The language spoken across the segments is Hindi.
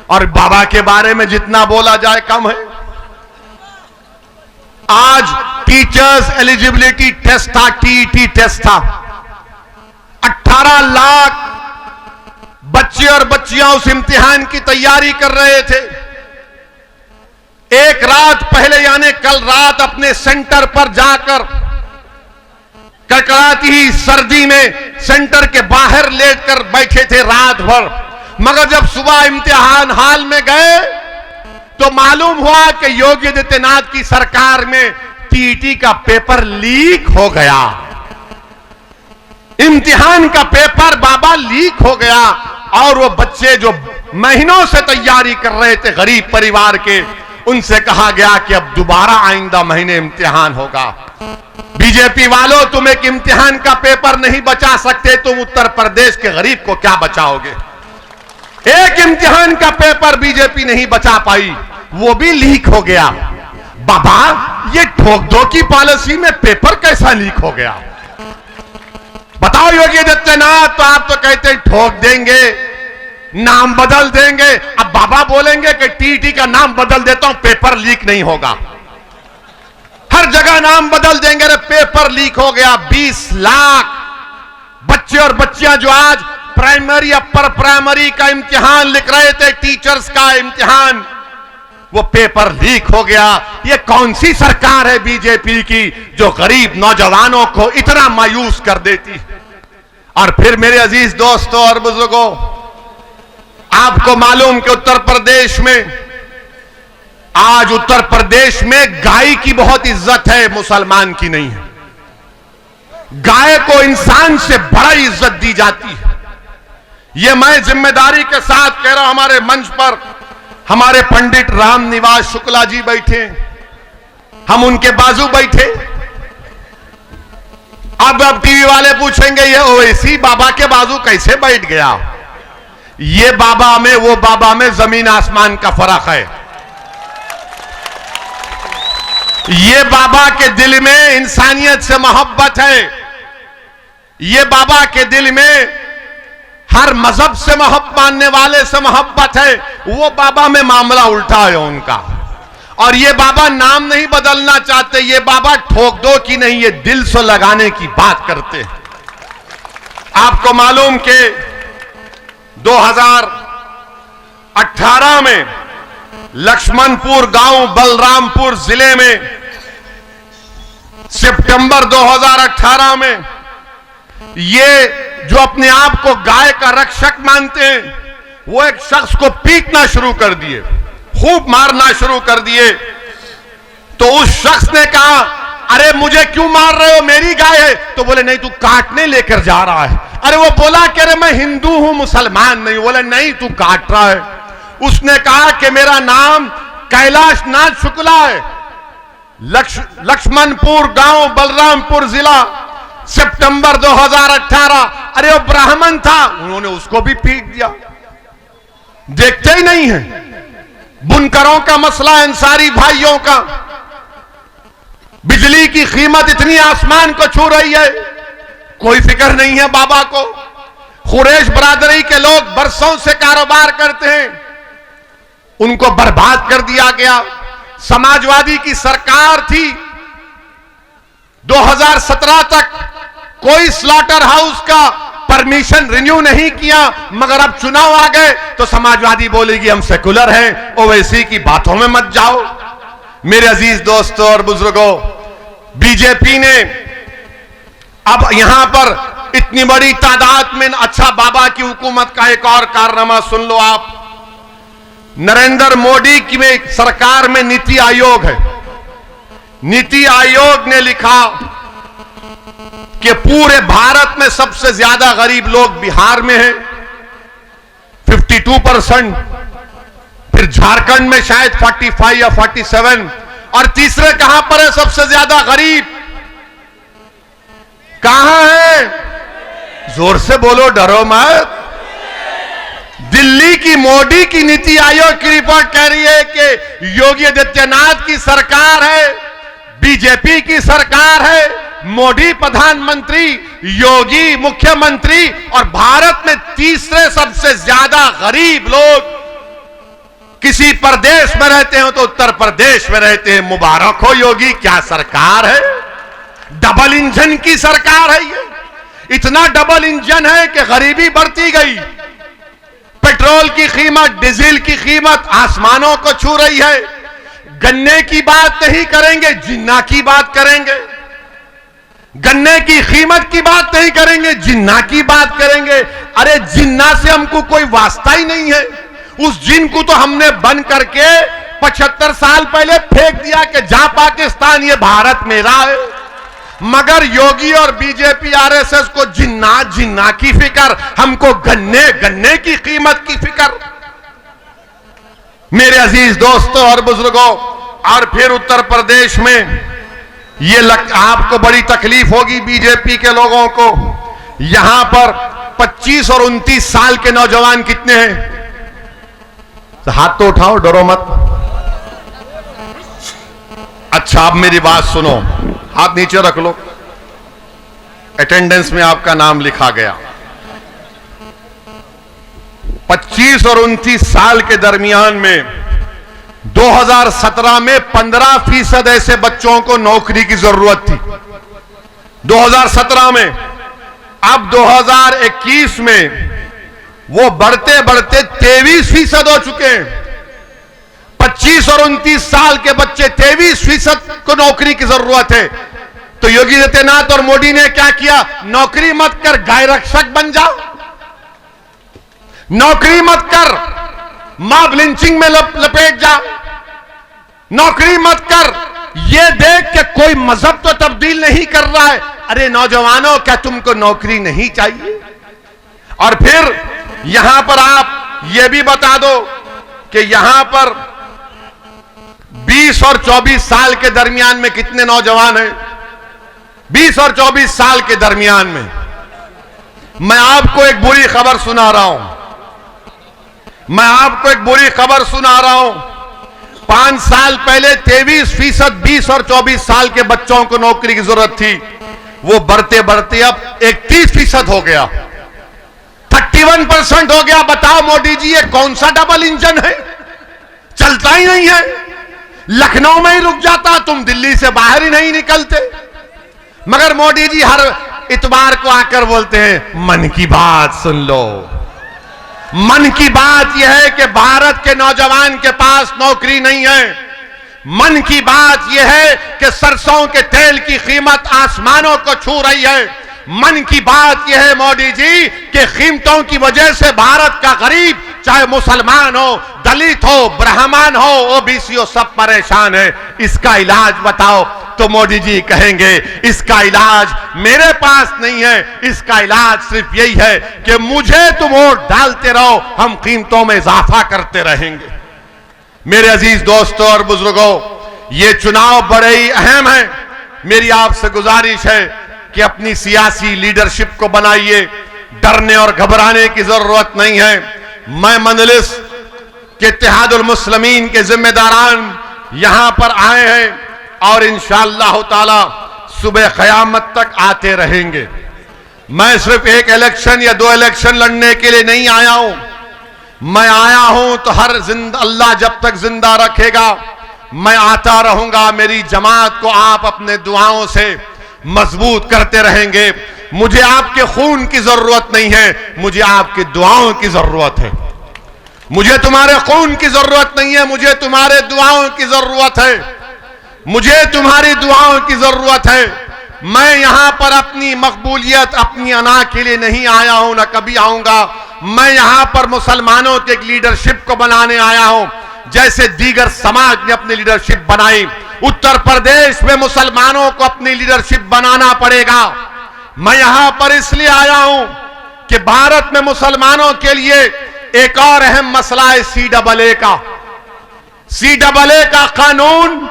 और बाबा के बारे में जितना बोला जाए कम है। आज टीचर्स एलिजिबिलिटी टेस्ट था, टीईटी टेस्ट था। 18 लाख बच्चे और बच्चियां उस इम्तिहान की तैयारी कर रहे थे। एक रात पहले यानी कल रात अपने सेंटर पर जाकर कड़कड़ाती ही सर्दी में सेंटर के बाहर लेटकर बैठे थे रात भर। मगर जब सुबह इम्तिहान हाल में गए तो मालूम हुआ कि योगी आदित्यनाथ की सरकार में टीईटी का पेपर लीक हो गया। इम्तिहान का पेपर बाबा लीक हो गया और वो बच्चे जो महीनों से तैयारी कर रहे थे गरीब परिवार के, उनसे कहा गया कि अब दोबारा आइंदा महीने इम्तिहान होगा। बीजेपी वालों, तुम एक इम्तिहान का पेपर नहीं बचा सकते, तुम उत्तर प्रदेश के गरीब को क्या बचाओगे? एक इम्तिहान का पेपर बीजेपी नहीं बचा पाई, वो भी लीक हो गया। बाबा, ये ठोक दो की पॉलिसी में पेपर कैसा लीक हो गया? बताओ योगी आदित्यनाथ, तो आप तो कहते हैं ठोक देंगे, नाम बदल देंगे। अब बाबा बोलेंगे कि टीईटी का नाम बदल देता हूं, पेपर लीक नहीं होगा। हर जगह नाम बदल देंगे, अरे पेपर लीक हो गया। 20 लाख बच्चे और बच्चियां जो आज प्राइमरी अपर प्राइमरी का इम्तिहान लिख रहे थे, टीचर्स का इम्तिहान, वो पेपर लीक हो गया। ये कौन सी सरकार है बीजेपी की जो गरीब नौजवानों को इतना मायूस कर देती? और फिर मेरे अजीज दोस्तों और बुजुर्गों, आपको मालूम कि उत्तर प्रदेश में आज उत्तर प्रदेश में गाय की बहुत इज्जत है, मुसलमान की नहीं है। गाय को इंसान से बड़ा इज्जत दी जाती है। यह मैं जिम्मेदारी के साथ कह रहा हूं। हमारे मंच पर हमारे पंडित राम निवास शुक्ला जी बैठे, हम उनके बाजू बैठे। अब टीवी वाले पूछेंगे ये ओवैसी बाबा के बाजू कैसे बैठ गया? ये बाबा में वो बाबा में जमीन आसमान का फर्क है। ये बाबा के दिल में इंसानियत से मोहब्बत है। ये बाबा के दिल में हर मजहब से मानने वाले से मोहब्बत है। वो बाबा में मामला उल्टा है उनका। और ये बाबा नाम नहीं बदलना चाहते, ये बाबा ठोक दो की नहीं, ये दिल से लगाने की बात करते हैं। आपको मालूम कि 2018 में लक्ष्मणपुर गांव बलरामपुर जिले में सितंबर 2018 में ये जो अपने आप को गाय का रक्षक मानते हैं, वो एक शख्स को पीटना शुरू कर दिए, खूब मारना शुरू कर दिए। तो उस शख्स ने कहा, अरे मुझे क्यों मार रहे हो, मेरी गाय है। तो बोले नहीं, तू काटने लेकर जा रहा है। अरे वो बोला कि अरे मैं हिंदू हूं, मुसलमान नहीं। बोले नहीं, तू काट रहा है। उसने कहा कि मेरा नाम कैलाश नाथ शुक्ला है, लक्ष्मणपुर गांव बलरामपुर जिला, सितंबर 2018। अरे वो ब्राह्मण था, उन्होंने उसको भी पीट दिया। देखते ही नहीं है बुनकरों का मसला, अंसारी भाइयों का। बिजली की कीमत इतनी आसमान को छू रही है, कोई फिक्र नहीं है बाबा को। कुरैश बरादरी के लोग बरसों से कारोबार करते हैं, उनको बर्बाद कर दिया गया। समाजवादी की सरकार थी, 2017 तक कोई स्लॉटर हाउस का परमिशन रिन्यू नहीं किया। मगर अब चुनाव आ गए तो समाजवादी बोलेगी हम सेकुलर हैं, ओवैसी की बातों में मत जाओ। मेरे अजीज दोस्तों और बुजुर्गों, बीजेपी ने अब यहां पर इतनी बड़ी तादाद में, अच्छा बाबा की हुकूमत का एक और कारनामा सुन लो आप। नरेंद्र मोदी की सरकार में नीति आयोग है। नीति आयोग ने लिखा कि पूरे भारत में सबसे ज्यादा गरीब लोग बिहार में हैं, 52%, फिर झारखंड में शायद 45 या 47, और तीसरे कहां पर है सबसे ज्यादा गरीब? कहां है? जोर से बोलो, डरो मत। दिल्ली की मोदी की नीति आयोग की रिपोर्ट कह रही है कि योगी आदित्यनाथ की सरकार है, बीजेपी की सरकार है, मोदी प्रधानमंत्री, योगी मुख्यमंत्री, और भारत में तीसरे सबसे ज्यादा गरीब लोग किसी प्रदेश में रहते हो तो उत्तर प्रदेश में रहते हैं। मुबारक हो योगी, क्या सरकार है, डबल इंजन की सरकार है ये। इतना डबल इंजन है कि गरीबी बढ़ती गई, पेट्रोल की कीमत, डीजल की कीमत आसमानों को छू रही है। गन्ने की बात नहीं करेंगे, जिन्ना की बात करेंगे। गन्ने की कीमत की बात नहीं करेंगे, जिन्ना की बात करेंगे। अरे जिन्ना से हमको कोई वास्ता ही नहीं है। उस जिन को तो हमने बंद करके 75 साल पहले फेंक दिया कि जा पाकिस्तान, ये भारत मेरा है। मगर योगी और बीजेपी आरएसएस को जिन्ना जिन्ना की फिक्र, हमको गन्ने गन्ने की कीमत की फिक्र। मेरे अजीज दोस्तों और बुजुर्गों, और फिर उत्तर प्रदेश में ये आपको बड़ी तकलीफ होगी बीजेपी के लोगों को। यहां पर 25 और 29 साल के नौजवान कितने हैं? हाथ तो उठाओ, डरो मत। अच्छा, अब मेरी बात सुनो, हाथ नीचे रख लो। अटेंडेंस में आपका नाम लिखा गया। 25 और 29 साल के दरमियान में 2017 में 15% ऐसे बच्चों को नौकरी की जरूरत थी 2017 में। अब 2021 में वो बढ़ते बढ़ते 23% हो चुके हैं। 25 और 29 साल के बच्चे, 23% को नौकरी की जरूरत है। तो योगी आदित्यनाथ और मोदी ने क्या किया? नौकरी मत कर, गाय रक्षक बन जाओ। नौकरी मत कर, मॉब लिंचिंग में लपेट जा। नौकरी मत कर, ये देख के कोई मजहब तो तब्दील नहीं कर रहा है। अरे नौजवानों, क्या तुमको नौकरी नहीं चाहिए? और फिर यहां पर आप ये भी बता दो कि यहां पर 20 और 24 साल के दरमियान में कितने नौजवान हैं? 20 और 24 साल के दरमियान में मैं आपको एक बुरी खबर सुना रहा हूं। मैं आपको एक बुरी खबर सुना रहा हूं। 5 साल पहले 23% 20 और 24 साल के बच्चों को नौकरी की जरूरत थी। वो बढ़ते बढ़ते अब 31% हो गया, 31% हो गया। बताओ मोदी जी, ये कौन सा डबल इंजन है? चलता ही नहीं है। लखनऊ में ही रुक जाता, तुम दिल्ली से बाहर ही नहीं निकलते। मगर मोदी जी हर इतवार को आकर बोलते हैं, मन की बात सुन लो। मन की बात यह है कि भारत के नौजवान के पास नौकरी नहीं है। मन की बात यह है कि सरसों के तेल की कीमत आसमानों को छू रही है। मन की बात यह है मोदी जी कि कीमतों की वजह से भारत का गरीब, चाहे मुसलमान हो, दलित हो, ब्राह्मण हो, ओबीसी हो, सब परेशान है। इसका इलाज बताओ। तो मोदी जी कहेंगे, इसका इलाज मेरे पास नहीं है। इसका इलाज सिर्फ यही है कि मुझे तुम वोट डालते रहो, हम कीमतों में इजाफा करते रहेंगे। मेरे अजीज दोस्तों और बुजुर्गों, ये चुनाव बड़े ही अहम है। मेरी आपसे गुजारिश है कि अपनी सियासी लीडरशिप को बनाइए। डरने और घबराने की जरूरत नहीं है। मैं मजलिस के इत्तेहादुल मुस्लिमीन के जिम्मेदारान यहां पर आए हैं और इंशाअल्लाह ताला सुबह क़यामत तक आते रहेंगे। मैं सिर्फ एक इलेक्शन या 2 इलेक्शन लड़ने के लिए नहीं आया हूं। मैं आया हूं तो अल्लाह जब तक जिंदा रखेगा मैं आता रहूंगा। मेरी जमात को आप अपने दुआओं से मजबूत करते रहेंगे। मुझे आपके खून की जरूरत नहीं है, मुझे आपकी दुआओं की जरूरत है। मुझे तुम्हारे खून की जरूरत नहीं है, मुझे तुम्हारे दुआओं की जरूरत है। मुझे तुम्हारी दुआओं की जरूरत है। मैं यहां पर अपनी मकबूलियत, अपनी अना के लिए नहीं आया हूं, ना कभी आऊंगा। मैं यहां पर मुसलमानों के लीडरशिप को बनाने आया हूं, जैसे दीगर समाज ने अपनी लीडरशिप बनाई। उत्तर प्रदेश में मुसलमानों को अपनी लीडरशिप बनाना पड़ेगा। मैं यहां पर इसलिए आया हूं कि भारत में मुसलमानों के लिए एक और अहम मसला है CAA का। CAA का कानून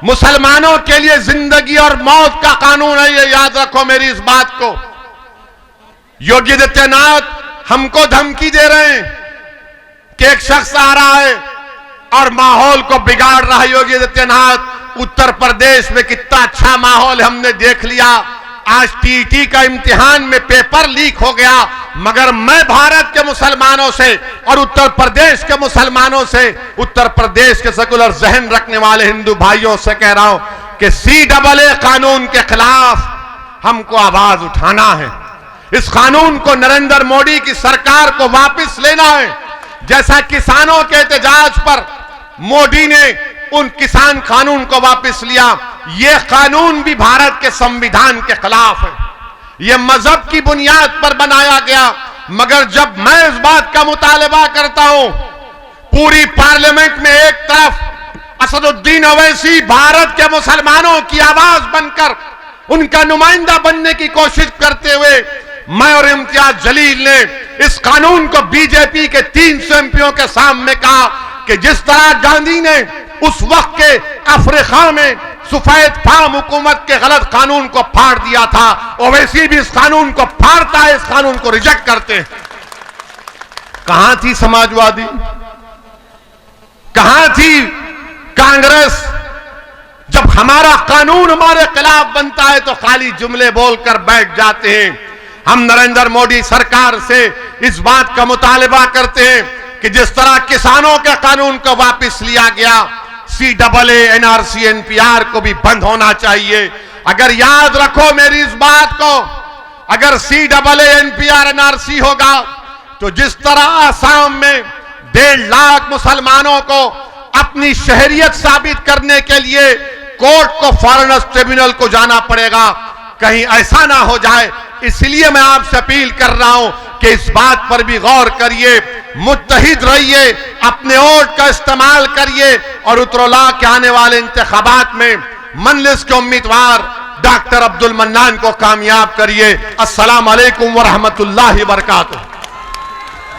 मुसलमानों के लिए जिंदगी और मौत का कानून है। ये याद रखो मेरी इस बात को। योगी आदित्यनाथ हमको धमकी दे रहे हैं कि एक शख्स आ रहा है और माहौल को बिगाड़ रहा है। योगी आदित्यनाथ, उत्तर प्रदेश में कितना अच्छा माहौल हमने देख लिया। आज TET का इम्तिहान में पेपर लीक हो गया मगर मैं भारत के मुसलमानों से और उत्तर प्रदेश के मुसलमानों से, उत्तर प्रदेश के सेकुलर जहन रखने वाले हिंदू भाइयों से कह रहा हूं कि CAA कानून के खिलाफ हमको आवाज उठाना है। इस कानून को नरेंद्र मोदी की सरकार को वापस लेना है। जैसा किसानों के एहतजाज पर मोदी ने उन किसान कानून को वापस लिया, यह कानून भी भारत के संविधान के खिलाफ है। यह मजहब की बुनियाद पर बनाया गया। मगर जब मैं इस बात का मुतालबा करता हूं, पूरी पार्लियामेंट में एक तरफ असदुद्दीन ओवैसी भारत के मुसलमानों की आवाज बनकर उनका नुमाइंदा बनने की कोशिश करते हुए, मैं और इम्तियाज जलील ने इस कानून को बीजेपी के 300 एमपीओं के सामने कहा कि जिस तरह गांधी ने उस वक्त के अफ्रीका में सफेद फाम हुकूमत के गलत कानून को फाड़ दिया था, ओवैसी भी इस कानून को फाड़ता है, इस कानून को रिजेक्ट करते हैं। कहां थी समाजवादी, कहां थी कांग्रेस? जब हमारा कानून हमारे खिलाफ बनता है तो खाली जुमले बोलकर बैठ जाते हैं। हम नरेंद्र मोदी सरकार से इस बात का मुतालबा करते हैं कि जिस तरह किसानों के कानून को वापस लिया गया, CAA, NRC, NPR को भी बंद होना चाहिए। अगर याद रखो मेरी इस बात को, अगर CAA, NPR, NRC होगा तो जिस तरह आसाम में 1.5 लाख मुसलमानों को अपनी शहरियत साबित करने के लिए कोर्ट को फॉरेनर्स ट्रिब्यूनल को जाना पड़ेगा, कहीं ऐसा ना हो जाए। इसलिए मैं आपसे अपील कर रहा हूं कि इस बात पर भी गौर करिए, मुत्तहिद रहिए, अपने वोट का इस्तेमाल करिए और उत्तरोला के आने वाले इंतखाबात में मजलिस के उम्मीदवार डॉक्टर अब्दुल मन्नान को कामयाब करिए। अस्सलाम वालेकुम व रहमतुल्लाहि व बरकातुहू।